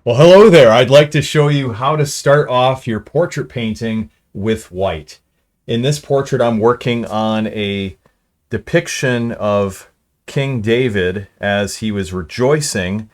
Well, hello there. I'd like to show you how to start off your portrait painting with white. In this portrait, I'm working on a depiction of King David as he was rejoicing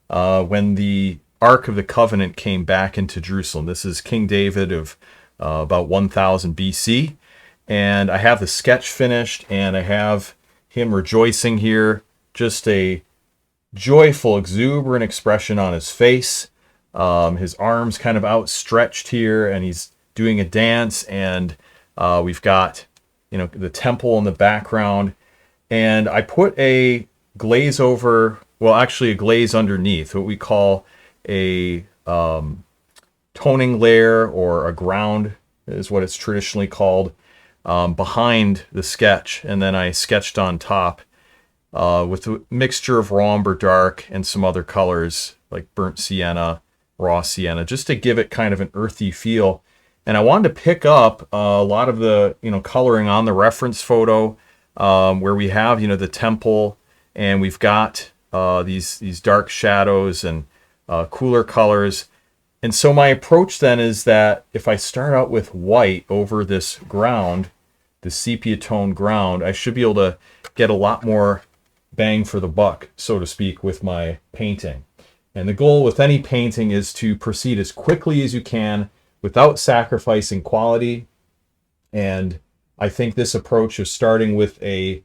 when the Ark of the Covenant came back into Jerusalem. This is King David of about 1000 BC. And I have the sketch finished, and I have him rejoicing here. Just a joyful, exuberant expression on his face. His arms kind of outstretched here, and he's doing a dance, and we've got, the temple in the background. And I put a glaze over, well, actually a glaze underneath, what we call a toning layer, or a ground is what it's traditionally called, behind the sketch. And then I sketched on top with a mixture of raw umber dark and some other colors like burnt sienna, raw sienna, just to give it kind of an earthy feel. And I wanted to pick up a lot of the coloring on the reference photo, where we have the temple, and we've got these dark shadows and cooler colors. And so my approach then is that if I start out with white over this ground, the sepia tone ground, I should be able to get a lot more bang for the buck, so to speak, with my painting. And the goal with any painting is to proceed as quickly as you can without sacrificing quality. And I think this approach of starting with a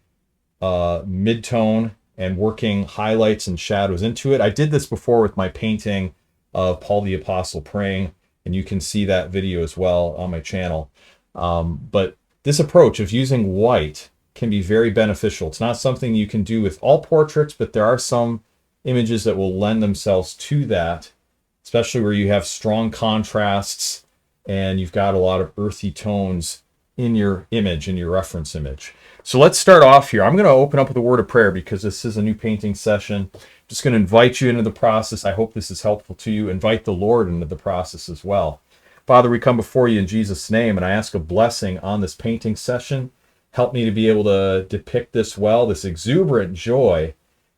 mid-tone and working highlights and shadows into it. I did this before with my painting of Paul the Apostle praying, and you can see that video as well on my channel. But this approach of using white can be very beneficial. It's not something you can do with all portraits, but there are some images that will lend themselves to that, especially where you have strong contrasts and you've got a lot of earthy tones in your image, in your reference image. So let's start off here. I'm going to open up with a word of prayer because this is a new painting session. I'm just going to invite you into the process. I hope this is helpful to you. Invite the Lord into the process as well. Father, we come before you in Jesus' name, and I ask a blessing on this painting session. Help me to be able to depict this well, this exuberant joy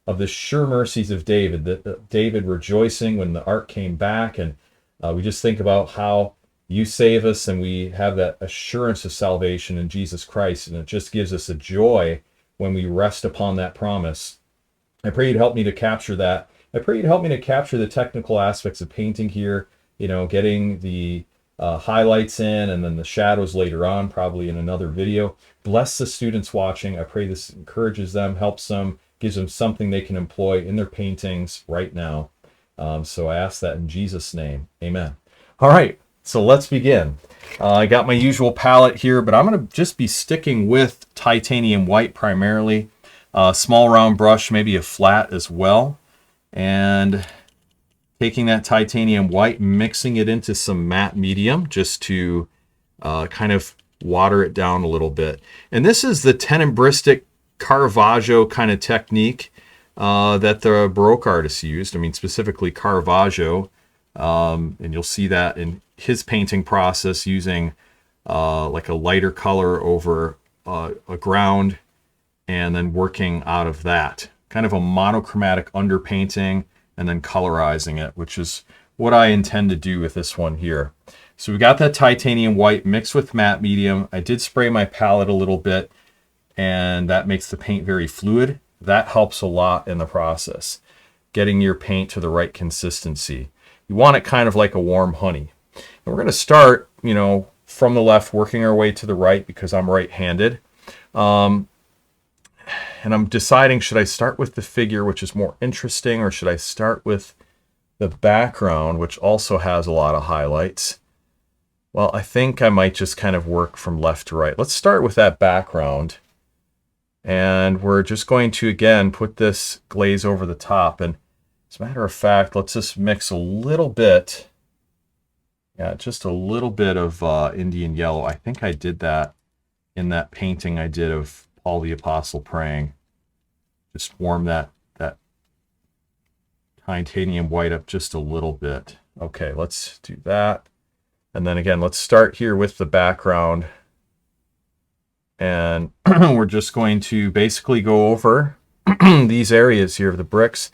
of the sure mercies of David, that David rejoicing when the ark came back. And we just think about how you save us, and we have that assurance of salvation in Jesus Christ, and it just gives us a joy when we rest upon that promise. I pray you'd help me to capture that. I pray you'd help me to capture the technical aspects of painting here, getting the highlights in, and then the shadows later on, probably in another video. Bless the students watching. I pray this encourages them, helps them, gives them something they can employ in their paintings right now. So I ask that in Jesus' name. Amen. All right, so let's begin. I got my usual palette here, but I'm going to just be sticking with titanium white primarily. Small round brush, maybe a flat as well. And taking that titanium white, mixing it into some matte medium just to kind of water it down a little bit. And this is the tenebristic Caravaggio kind of technique that the Baroque artists used. I mean, specifically Caravaggio, and you'll see that in his painting process, using like a lighter color over a ground and then working out of that. Kind of a monochromatic underpainting and then colorizing it, which is what I intend to do with this one here. So we got that titanium white mixed with matte medium. I did spray my palette a little bit, and that makes the paint very fluid. That helps a lot in the process, getting your paint to the right consistency. You want it kind of like a warm honey. And we're going to start, from the left, working our way to the right because I'm right-handed. And I'm deciding, should I start with the figure, which is more interesting, or should I start with the background, which also has a lot of highlights? Well, I think I might just kind of work from left to right. Let's start with that background. And we're just going to, again, put this glaze over the top. And as a matter of fact, let's just mix a little bit. Yeah, just a little bit of Indian yellow. I think I did that in that painting I did of Paul the Apostle praying. Just warm that titanium white up just a little bit. Okay, let's do that. And then again, let's start here with the background. And we're just going to basically go over these areas here of the bricks.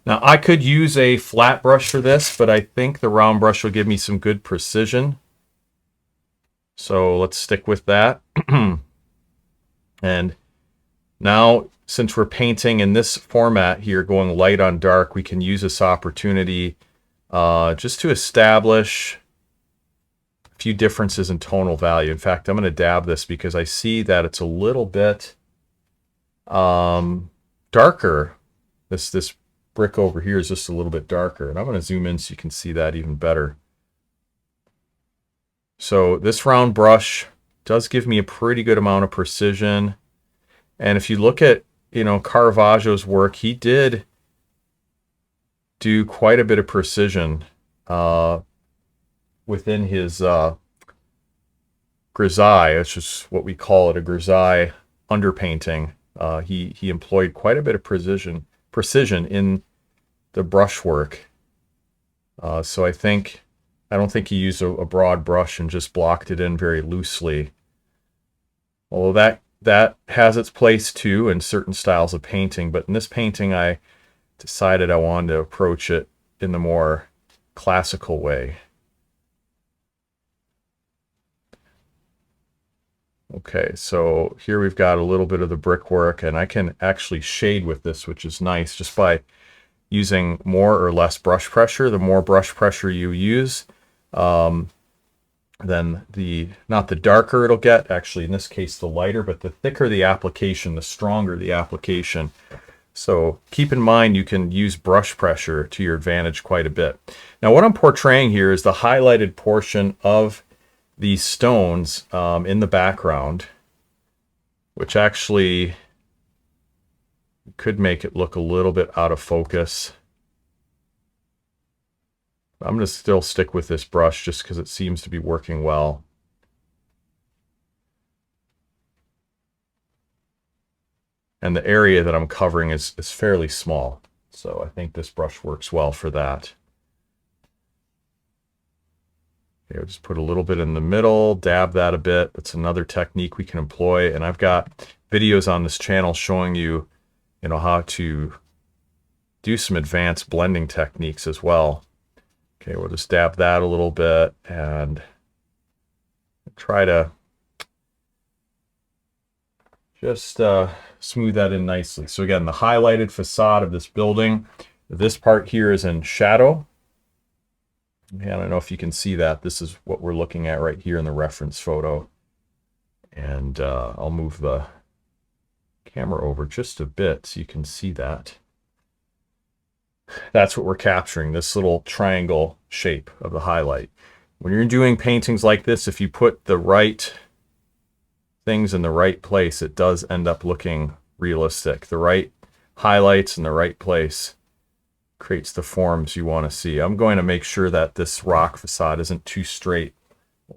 Now I could use a flat brush for this, but I think the round brush will give me some good precision. So let's stick with that. And now, since we're painting in this format here, going light on dark, we can use this opportunity just to establish a few differences in tonal value. In fact, I'm going to dab this because I see that it's a little bit darker. This brick over here is just a little bit darker. And I'm going to zoom in so you can see that even better. So this round brush does give me a pretty good amount of precision. And if you look at, Caravaggio's work, he did do quite a bit of precision within his Grisaille, which is what we call it, a Grisaille underpainting. He employed quite a bit of precision in the brushwork. So I don't think he used a broad brush and just blocked it in very loosely. Although that has its place too in certain styles of painting, but in this painting I decided I wanted to approach it in the more classical way. Okay, so here we've got a little bit of the brickwork, and I can actually shade with this, which is nice, just by using more or less brush pressure. The more brush pressure you use, then not the darker it'll get, actually in this case the lighter, but the thicker the application, the stronger the application. So keep in mind you can use brush pressure to your advantage quite a bit. Now what I'm portraying here is the highlighted portion of these stones in the background, which actually could make it look a little bit out of focus. I'm going to still stick with this brush just because it seems to be working well. And the area that I'm covering is fairly small, so I think this brush works well for that. Okay, I'll just put a little bit in the middle, dab that a bit. That's another technique we can employ, and I've got videos on this channel showing you, how to do some advanced blending techniques as well. Okay, we'll just dab that a little bit and try to just smooth that in nicely. So again, the highlighted facade of this building, this part here is in shadow. I don't know if you can see that. This is what we're looking at right here in the reference photo. And I'll move the camera over just a bit so you can see that. That's what we're capturing, this little triangle shape of the highlight. When you're doing paintings like this, if you put the right things in the right place, it does end up looking realistic. The right highlights in the right place creates the forms you want to see. I'm going to make sure that this rock facade isn't too straight.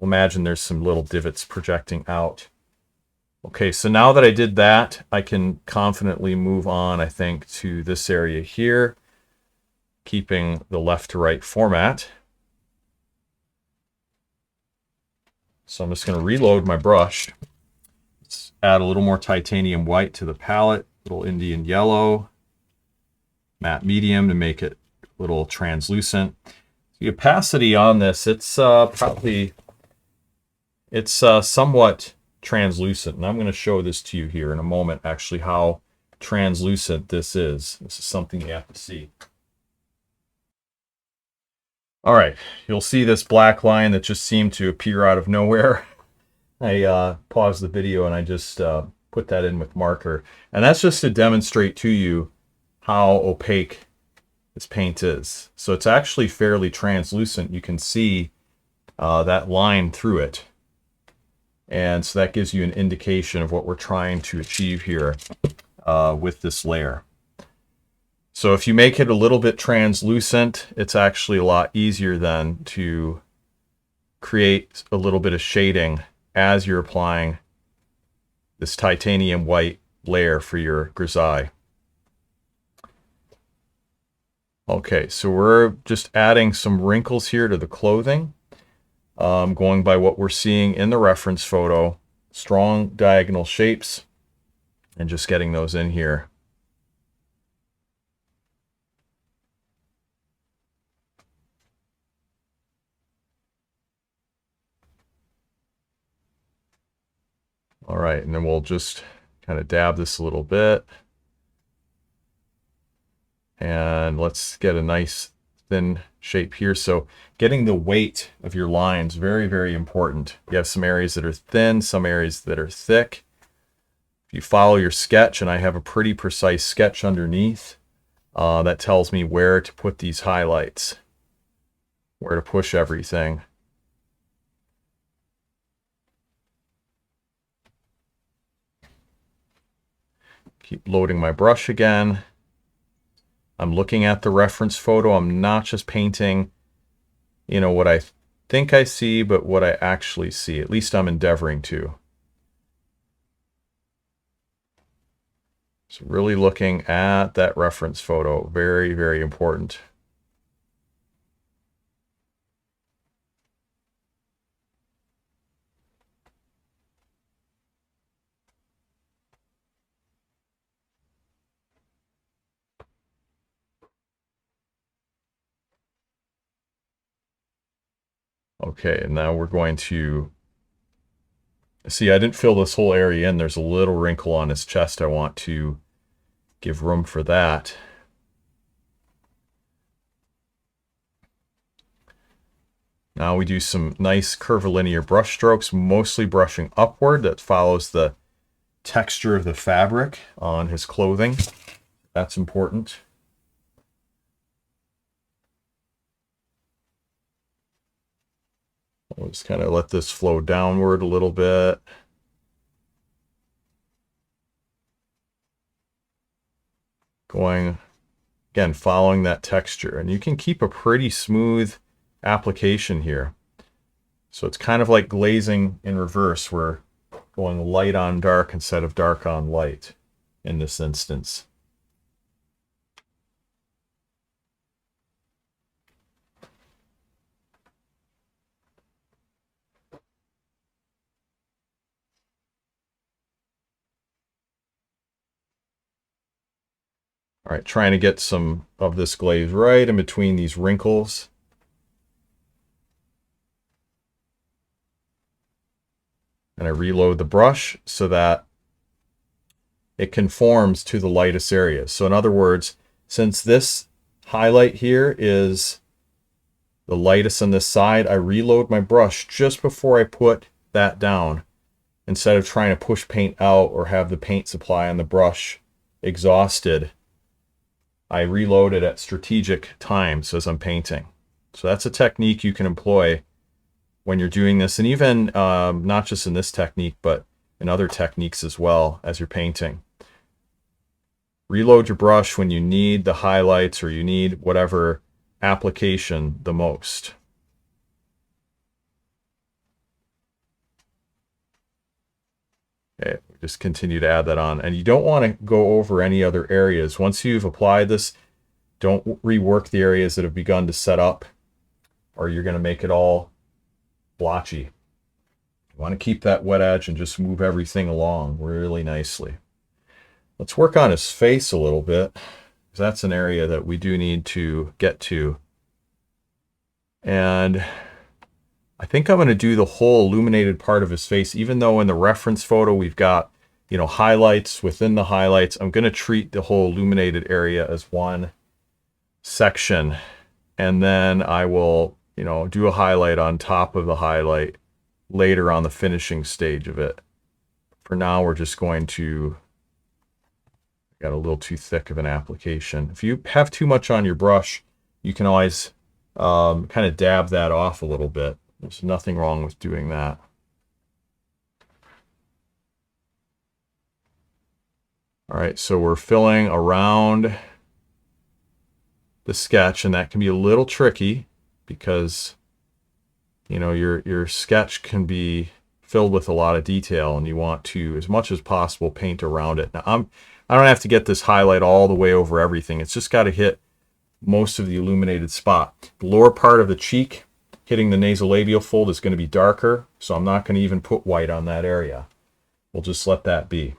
Imagine there's some little divots projecting out. Okay, so now that I did that, I can confidently move on, I think, to this area here, keeping the left to right format. So I'm just going to reload my brush. Let's add a little more titanium white to the palette, a little Indian yellow, matte medium to make it a little translucent. The opacity on this, it's somewhat translucent, and I'm going to show this to you here in a moment, actually, how translucent this is. This is something you have to see. All right, you'll see this black line that just seemed to appear out of nowhere. I paused the video and I just put that in with marker, and that's just to demonstrate to you how opaque this paint is. So it's actually fairly translucent. You can see that line through it. And so that gives you an indication of what we're trying to achieve here with this layer. So if you make it a little bit translucent, it's actually a lot easier then to create a little bit of shading as you're applying this titanium white layer for your grisaille. Okay, so we're just adding some wrinkles here to the clothing. Going by what we're seeing in the reference photo, strong diagonal shapes, and just getting those in here. All right, and then we'll just kind of dab this a little bit. And let's get a nice thin shape here. So getting the weight of your lines, very, very important. You have some areas that are thin, some areas that are thick. If you follow your sketch, and I have a pretty precise sketch underneath, that tells me where to put these highlights, where to push everything. Keep loading my brush again. I'm looking at the reference photo. I'm not just painting, you know, what I think I see, but what I actually see. At least I'm endeavoring to. So really looking at that reference photo. Very, very important. Okay, and now we're going to see, I didn't fill this whole area in. There's a little wrinkle on his chest. I want to give room for that. Now we do some nice curvilinear brush strokes, mostly brushing upward. That follows the texture of the fabric on his clothing. That's important. We'll just kind of let this flow downward a little bit. Going, again, following that texture. And you can keep a pretty smooth application here. So it's kind of like glazing in reverse. We're going light on dark instead of dark on light in this instance. All right, trying to get some of this glaze right in between these wrinkles. And I reload the brush so that it conforms to the lightest areas. So in other words, since this highlight here is the lightest on this side, I reload my brush just before I put that down, instead of trying to push paint out or have the paint supply on the brush exhausted. I reload it at strategic times as I'm painting. So that's a technique you can employ when you're doing this, and even not just in this technique, but in other techniques as well as you're painting. Reload your brush when you need the highlights or you need whatever application the most. Okay, just continue to add that on. And you don't want to go over any other areas. Once you've applied this, don't rework the areas that have begun to set up, or you're going to make it all blotchy. You want to keep that wet edge and just move everything along really nicely. Let's work on his face a little bit, because that's an area that we do need to get to. And I think I'm going to do the whole illuminated part of his face, even though in the reference photo we've got, you know, highlights within the highlights. I'm going to treat the whole illuminated area as one section, and then I will, you know, do a highlight on top of the highlight later on the finishing stage of it. For now, we're just going to, got a little too thick of an application. If you have too much on your brush, you can always kind of dab that off a little bit. There's nothing wrong with doing that. All right, so we're filling around the sketch, and that can be a little tricky because, you know, your sketch can be filled with a lot of detail, and you want to, as much as possible, paint around it. Now, I don't have to get this highlight all the way over everything. It's just got to hit most of the illuminated spot. The lower part of the cheek, hitting the nasolabial fold, is going to be darker, so I'm not going to even put white on that area. We'll just let that be.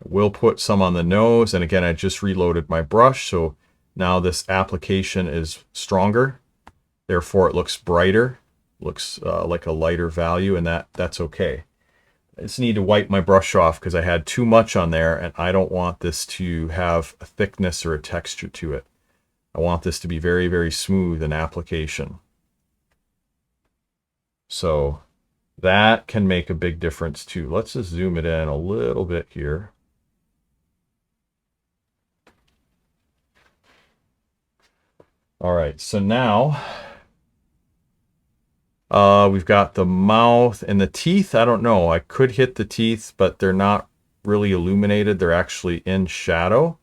We'll put some on the nose, and again, I just reloaded my brush, so now this application is stronger. Therefore, it looks brighter. looks like a lighter value, and that's okay. I just need to wipe my brush off because I had too much on there, and I don't want this to have a thickness or a texture to it. I want this to be very, very smooth in application. So that can make a big difference too. Let's just zoom it in a little bit here. All right, so now we've got the mouth and the teeth. I don't know. I could hit the teeth, but they're not really illuminated. They're actually in shadow.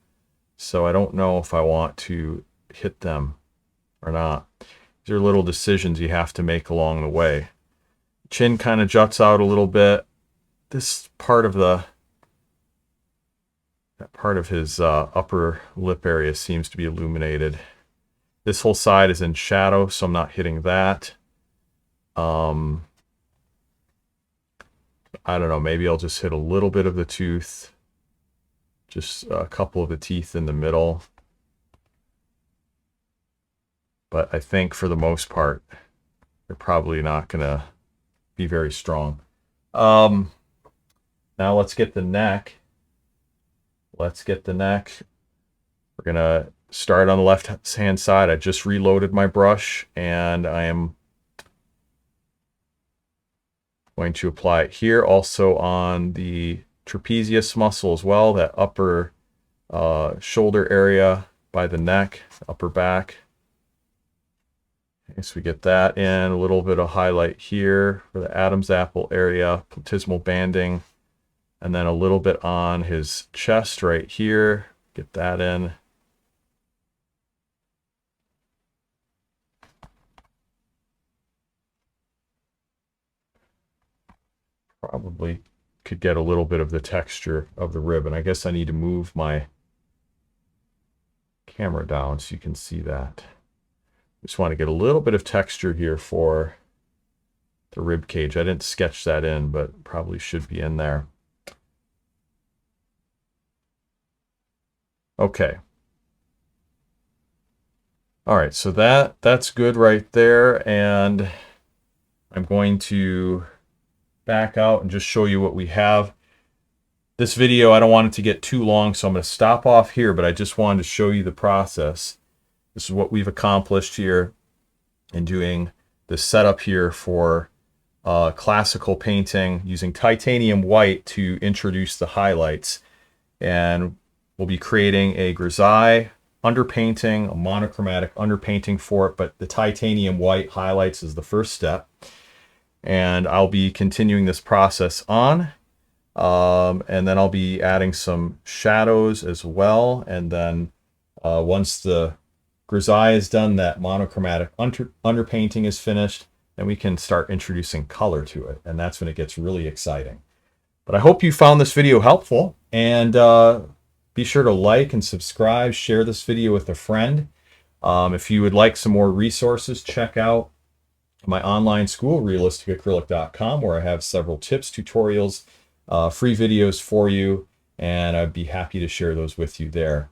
So I don't know if I want to hit them or not. These are little decisions you have to make along the way. Chin kind of juts out a little bit. This part of his upper lip area seems to be illuminated. This whole side is in shadow, so I'm not hitting that. I don't know, maybe I'll just hit a little bit of the tooth. Just a couple of the teeth in the middle. But I think for the most part, they're probably not going to be very strong. Now let's get the neck. We're going to start on the left-hand side. I just reloaded my brush, and I am going to apply it here, also on the trapezius muscle as well, that upper shoulder area by the neck, upper back. Okay, so we get that in, a little bit of highlight here for the Adam's apple area, platysmal banding, and then a little bit on his chest right here. Get that in. Probably could get a little bit of the texture of the rib, and I guess I need to move my camera down so you can see that. Just want to get a little bit of texture here for the rib cage. I didn't sketch that in, but probably should be in there. Okay. All right, so that's good right there, and I'm going to back out and just show you what we have. This video, I don't want it to get too long, so I'm going to stop off here, but I just wanted to show you the process. This is what we've accomplished here in doing the setup here for classical painting using titanium white to introduce the highlights. And we'll be creating a grisaille underpainting, a monochromatic underpainting for it, but the titanium white highlights is the first step. And I'll be continuing this process on. And then I'll be adding some shadows as well. And then once the grisaille is done, that monochromatic underpainting is finished, then we can start introducing color to it. And that's when it gets really exciting. But I hope you found this video helpful. And be sure to like and subscribe, share this video with a friend. If you would like some more resources, check out my online school, realisticacrylic.com, where I have several tips, tutorials, free videos for you, and I'd be happy to share those with you there.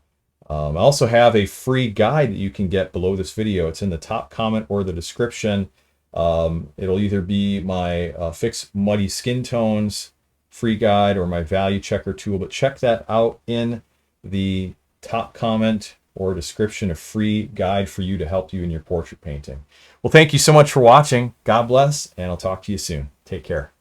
I also have a free guide that you can get below this video. It's in the top comment or the description. It'll either be my Fix Muddy Skin Tones free guide or my value checker tool, but check that out in the top comment or description, a free guide for you to help you in your portrait painting. Well, thank you so much for watching. God bless, and I'll talk to you soon. Take care.